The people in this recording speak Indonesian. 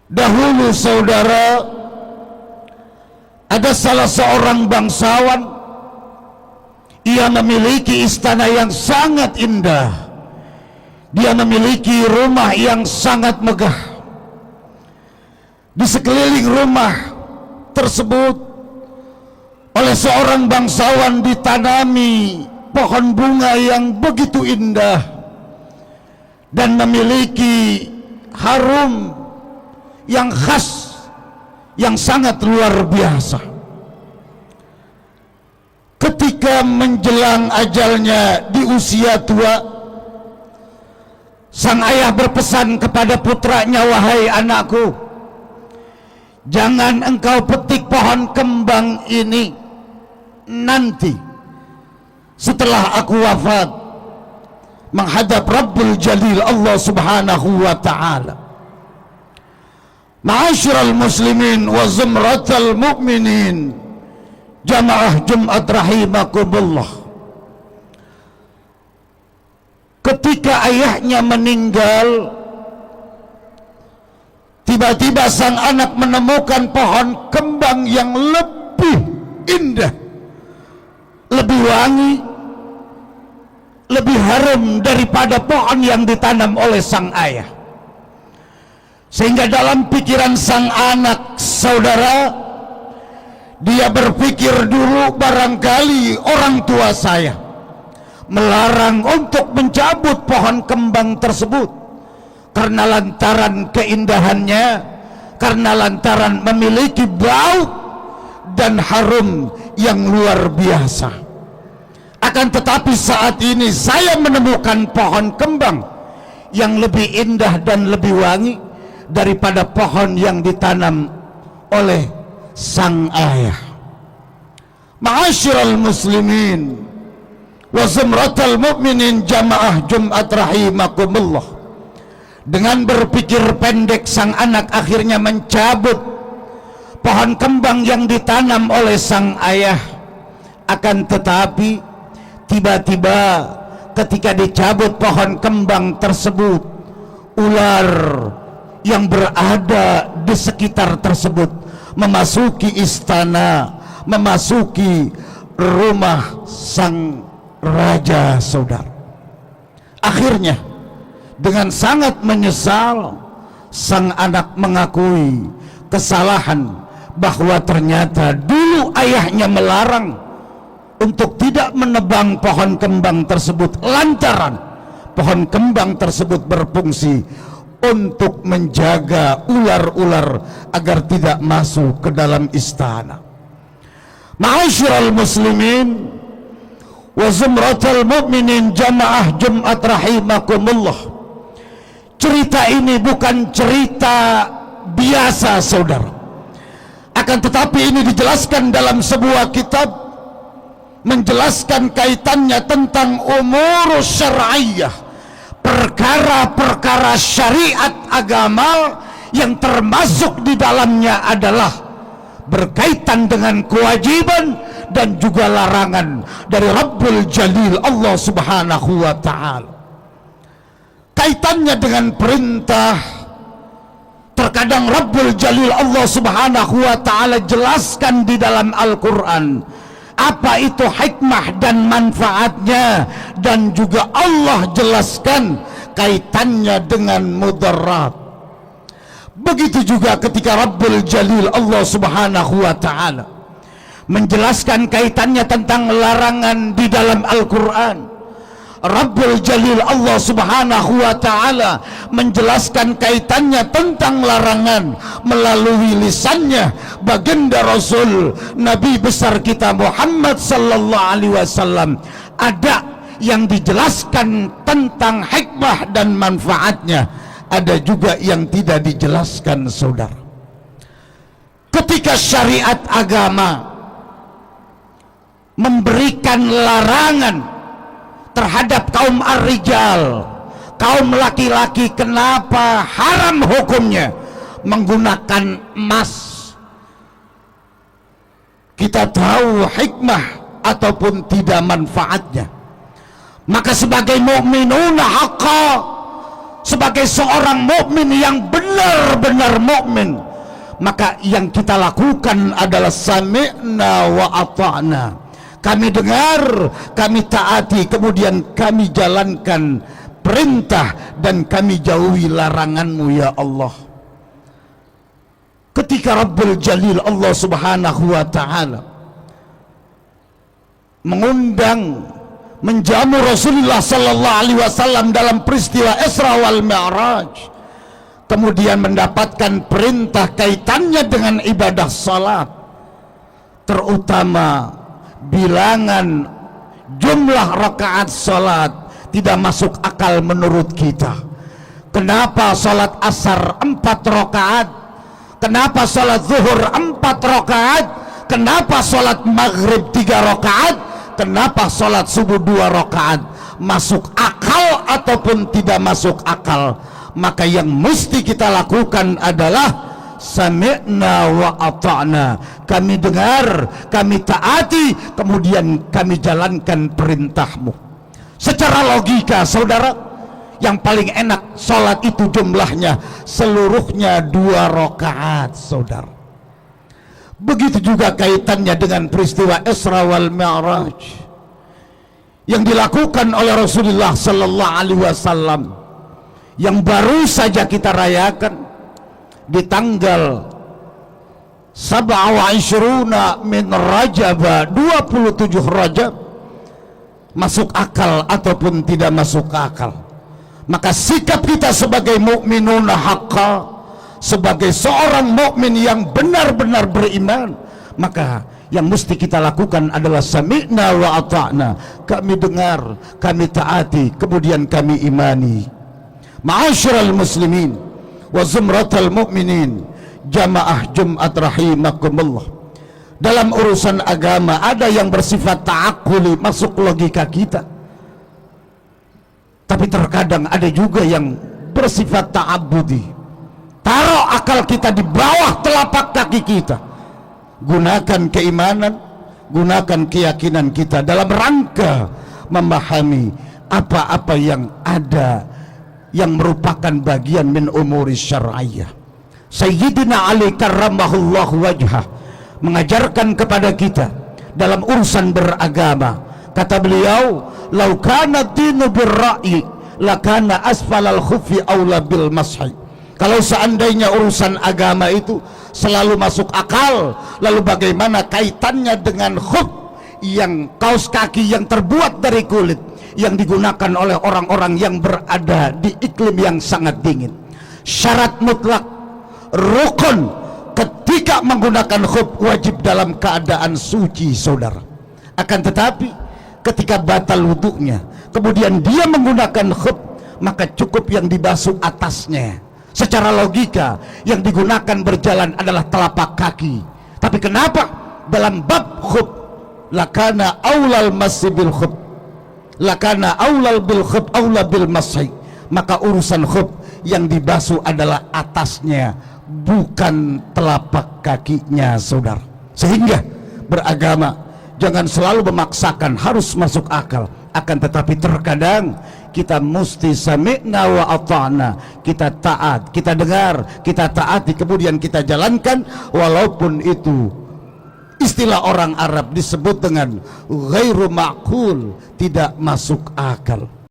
Dahulu saudara, ada salah seorang bangsawan. Ia memiliki istana yang sangat indah. Dia memiliki rumah yang sangat megah. Di sekeliling rumah tersebut oleh seorang bangsawan ditanami pohon bunga yang begitu indah dan memiliki harum yang khas, yang sangat luar biasa. Ketika menjelang ajalnya di usia tua, sang ayah berpesan kepada putranya, "Wahai anakku, jangan engkau petik pohon kembang ini nanti setelah aku wafat menghadap Rabbul Jalil Allah Subhanahu wa ta'ala." Ma'asyiral muslimin wa zumratal mu'minin, jamaah Jumat rahimakumullah. Ketika ayahnya meninggal, tiba-tiba sang anak menemukan pohon kembang yang lebih indah, lebih wangi, lebih harum daripada pohon yang ditanam oleh sang ayah. Sehingga dalam pikiran sang anak, saudara, dia berpikir, dulu barangkali orang tua saya melarang untuk mencabut pohon kembang tersebut karena lantaran keindahannya, karena lantaran memiliki bau dan harum yang luar biasa. Akan tetapi saat ini saya menemukan pohon kembang yang lebih indah dan lebih wangi daripada pohon yang ditanam oleh sang ayah. Ma'asyiral muslimin wa zumratal mu'minin, jamaah Jumat rahimakumullah. Dengan berpikir pendek, sang anak akhirnya mencabut pohon kembang yang ditanam oleh sang ayah. Akan tetapi tiba-tiba ketika dicabut pohon kembang tersebut, ular yang berada di sekitar tersebut memasuki istana, memasuki rumah sang raja, saudara. Akhirnya dengan sangat menyesal, sang anak mengakui kesalahan bahwa ternyata dulu ayahnya melarang untuk tidak menebang pohon kembang tersebut lantaran pohon kembang tersebut berfungsi untuk menjaga ular-ular agar tidak masuk ke dalam istana. Ma'asyiral muslimin wa zumratal mu'minin, jamaah Jumat rahimakumullah. Cerita ini bukan cerita biasa, saudara. Akan tetapi ini dijelaskan dalam sebuah kitab, menjelaskan kaitannya tentang umur syar'iyyah, perkara-perkara syariat agama yang termasuk di dalamnya adalah berkaitan dengan kewajiban dan juga larangan dari Rabbul Jalil Allah Subhanahu wa ta'ala. Kaitannya dengan perintah, terkadang Rabbul Jalil Allah Subhanahu wa ta'ala jelaskan di dalam Al-Quran apa itu hikmah dan manfaatnya, dan juga Allah jelaskan kaitannya dengan mudarat. Begitu juga ketika Rabbul Jalil Allah Subhanahu wa ta'ala menjelaskan kaitannya tentang larangan di dalam Al-Quran. Rabbul Jalil Allah Subhanahu wa ta'ala menjelaskan kaitannya tentang larangan melalui lisannya baginda Rasul Nabi besar kita Muhammad sallallahu alaihi wasallam. Ada yang dijelaskan tentang hikmah dan manfaatnya, ada juga yang tidak dijelaskan, saudara. Ketika syariat agama memberikan larangan terhadap kaum ar-rijal, kaum laki-laki, kenapa haram hukumnya menggunakan emas? Kita tahu hikmah ataupun tidak manfaatnya. Maka sebagai mukminuna haqqa, sebagai seorang mukmin yang benar-benar mukmin, maka yang kita lakukan adalah sami'na wa ata'na. Kami dengar, kami taati, kemudian kami jalankan perintah dan kami jauhi laranganmu ya Allah. Ketika Rabbul Jalil Allah Subhanahu wa ta'ala mengundang, menjamu Rasulullah sallallahu alaihi wasallam dalam peristiwa Isra wal Mi'raj, kemudian mendapatkan perintah kaitannya dengan ibadah salat, terutama bilangan jumlah rakaat salat tidak masuk akal menurut kita. Kenapa salat asar 4 rakaat? Kenapa salat zuhur 4 rakaat? Kenapa salat maghrib 3 rakaat? Kenapa salat subuh 2 rakaat? Masuk akal ataupun tidak masuk akal? Maka yang mesti kita lakukan adalah sami'na wa ata'na. Kami dengar, kami taati, kemudian kami jalankan perintahmu. Secara logika saudara, yang paling enak sholat itu jumlahnya seluruhnya 2 rakaat saudara. Begitu juga kaitannya dengan peristiwa Isra wal Mi'raj yang dilakukan oleh Rasulullah sallallahu alaihi wasallam, yang baru saja kita rayakan di tanggal 27 min Rajab, 27 Rajab. Masuk akal ataupun tidak masuk akal, maka sikap kita sebagai mukminun haqqa, sebagai seorang mukmin yang benar-benar beriman, maka yang mesti kita lakukan adalah sami'na wa ata'na. Kami dengar, kami taati, kemudian kami imani. Ma'asyiral muslimin wa zumratal mu'minin, jamaah Jumat rahimakumullah. Dalam urusan agama ada yang bersifat ta'akuli, masuk logika kita, tapi terkadang ada juga yang bersifat ta'abudi, taruh akal kita di bawah telapak kaki kita. Gunakan keimanan, gunakan keyakinan kita dalam rangka memahami apa-apa yang ada yang merupakan bagian min umuri syar'iyyah. Sayyidina Ali karramahullahu wajhah mengajarkan kepada kita dalam urusan beragama. Kata beliau, "Lau kana dinu birra'i lakana asfalal khuffi aula bil mashi." Kalau seandainya urusan agama itu selalu masuk akal, lalu bagaimana kaitannya dengan khuf, yang kaos kaki yang terbuat dari kulit yang digunakan oleh orang-orang yang berada di iklim yang sangat dingin? Syarat mutlak, rukun, ketika menggunakan khuf wajib dalam keadaan suci saudara. Akan tetapi ketika batal wudunya, kemudian dia menggunakan khuf, maka cukup yang dibasuh atasnya. Secara logika yang digunakan berjalan adalah telapak kaki. Tapi kenapa dalam bab khuf lakana aulal masih bil khuf, lakana aulal bil khuf aula bil masih, maka urusan khuf yang dibasuh adalah atasnya, bukan telapak kakinya saudara. Sehingga beragama jangan selalu memaksakan harus masuk akal, akan tetapi terkadang kita mesti sami'na wa ata'na, kita taat, kita dengar, kita taati, kemudian kita jalankan, walaupun itu istilah orang Arab disebut dengan ghairu ma'qul, tidak masuk akal.